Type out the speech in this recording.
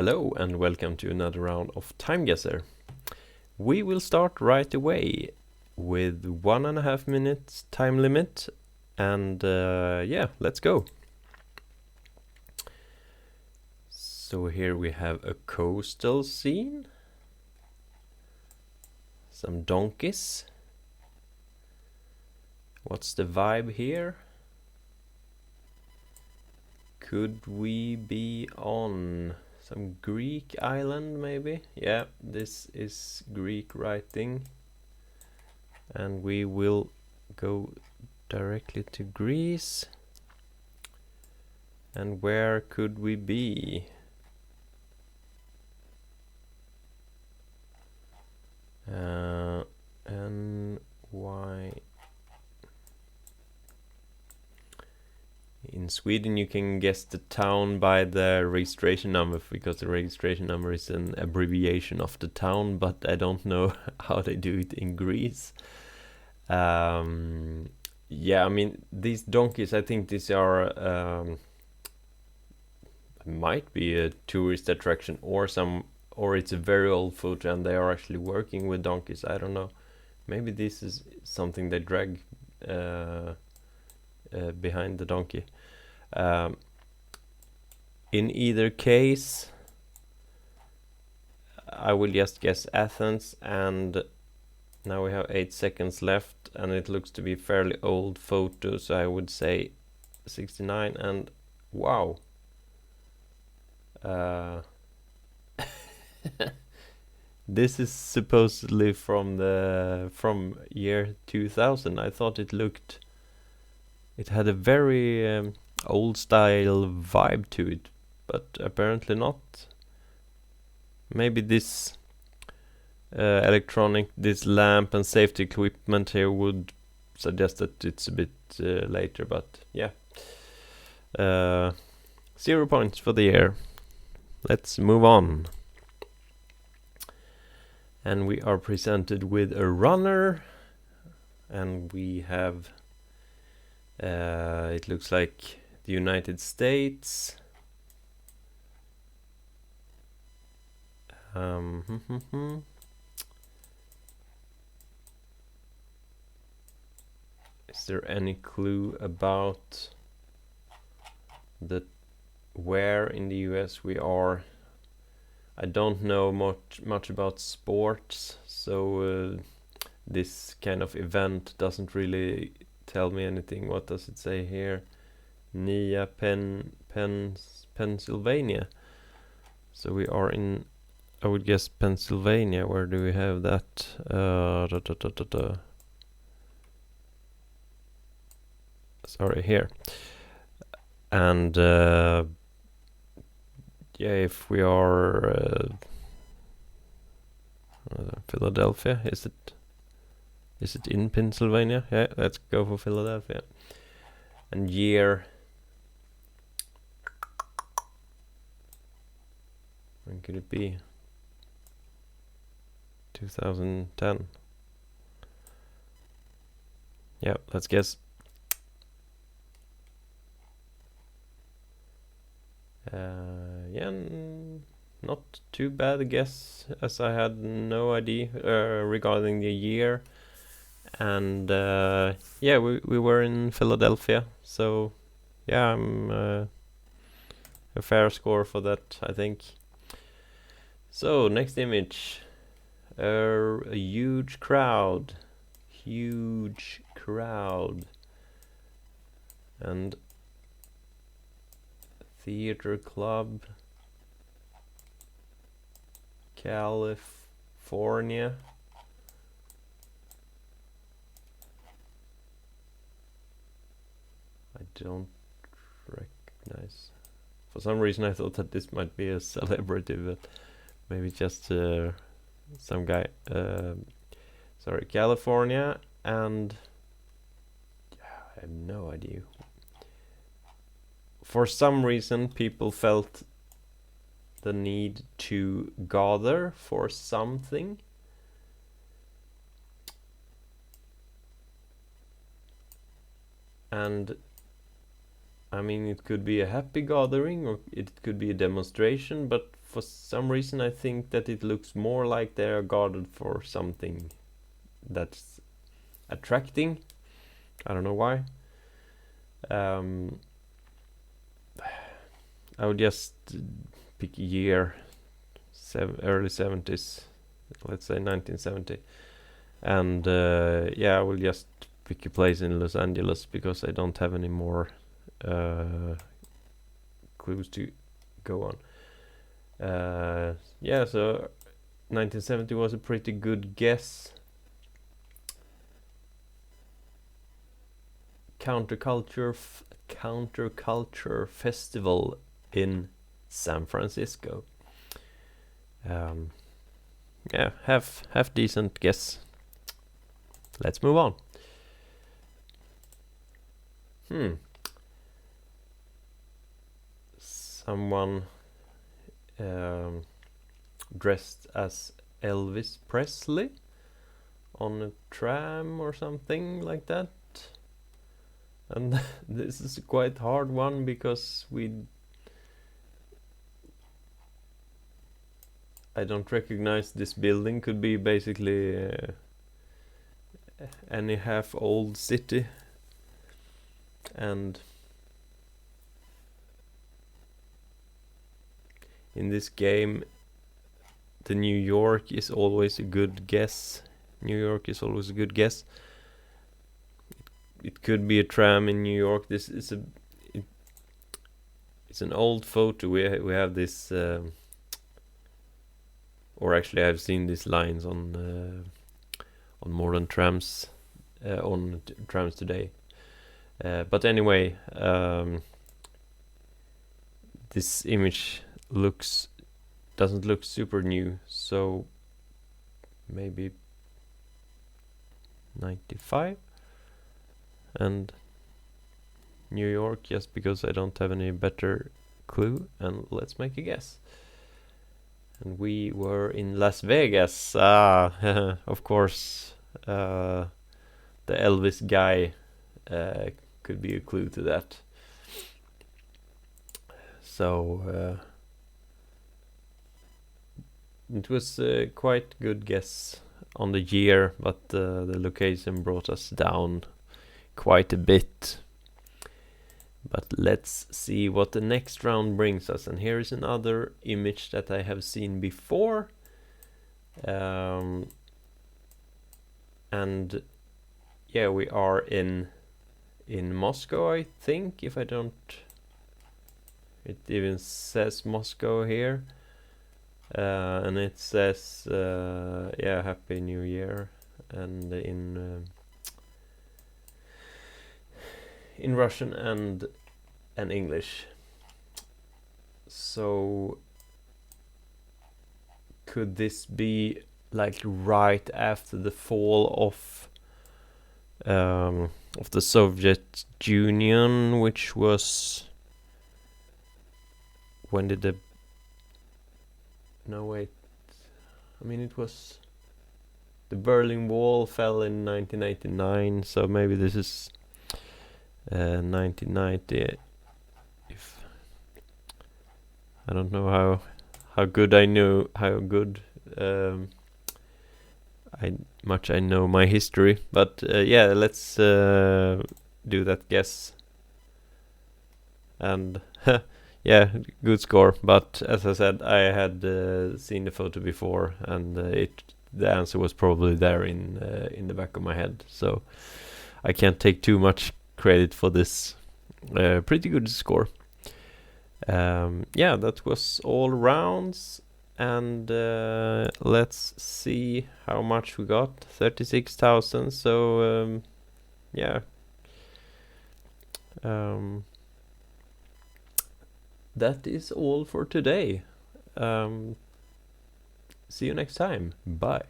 Hello and welcome to another round of TimeGuessr. We will start right away with 1.5 minutes time limit and yeah, let's go. So here we have a coastal scene, some donkeys. What's the vibe here? Could we be on some Greek island maybe? Yeah, this is Greek writing. And we will go directly to Greece. And where could we be? NY. In Sweden you can guess the town by the registration number, because the registration number is an abbreviation of the town, but I don't know how they do it in Greece. Yeah, I mean, these donkeys, I think these are might be a tourist attraction or it's a very old photo and they are actually working with donkeys. I don't know. Maybe this is something they drag behind the donkey. In either case, I will just guess Athens, and now we have 8 seconds left and it looks to be fairly old photo, so I would say 69. And wow, this is supposedly from year 2000. I thought it had a very old style vibe to it, but apparently not. Maybe this this lamp and safety equipment here would suggest that it's a bit later, but yeah. 0 points for the year. Let's move on. And we are presented with a runner, and we have it looks like the United States. Is there any clue about where in the US we are? I don't know much about sports, so this kind of event doesn't really tell me anything. What does it say here? Nia Pennsylvania. So we are in, I would guess, Pennsylvania. Where do we have that? Sorry, here. And yeah, if we are Philadelphia, is it in Pennsylvania? Yeah, let's go for Philadelphia. And year, when could it be? 2010. Yeah, let's guess. Yeah, not too bad a guess, as I had no idea regarding the year. And yeah, we were in Philadelphia, so yeah, I'm a fair score for that, I think. So next image, a huge crowd, and theater club, California. I don't recognize. For some reason I thought that this might be a celebrity, but maybe just some guy. Sorry, California, and yeah, I have no idea. For some reason people felt the need to gather for something. And I mean, it could be a happy gathering or it could be a demonstration, but for some reason I think that it looks more like they are gathered for something that's attracting. I don't know why. I would just pick a year, early 70s, let's say 1970. And yeah, I will just pick a place in Los Angeles because I don't have any more clues to go on. Yeah, so 1970 was a pretty good guess. Counterculture festival in San Francisco. Yeah, half decent guess. Let's move on. Someone dressed as Elvis Presley on a tram or something like that. And this is a quite hard one because I don't recognize this building. Could be basically any half old city. And in this game, the New York is always a good guess. New York is always a good guess. It could be a tram in New York. This is it's an old photo. We have this, or actually I've seen these lines on modern trams, on trams today. But anyway, this image doesn't look super new, so maybe 95 and New York, just because I don't have any better clue, and let's make a guess. And we were in Las Vegas. Of course, the Elvis guy could be a clue to that. So it was a quite good guess on the year, but the location brought us down quite a bit. But let's see what the next round brings us. And here is another image that I have seen before. And yeah, we are in Moscow, I think, if I don't... It even says Moscow here. And it says, yeah, Happy New Year. And in Russian and English. So could this be like right after the fall of the Soviet Union, which was... When did the... No, wait. I mean, it was... The Berlin Wall fell in 1989, so maybe this is 1990. If I don't know how good I know much I know my history, but yeah, let's do that guess. And yeah, good score. But as I said, I had seen the photo before, and the answer was probably there in the back of my head. So I can't take too much credit for this pretty good score. Yeah, that was all rounds, and let's see how much we got. 36,000. So yeah. That is all for today. See you next time. Bye.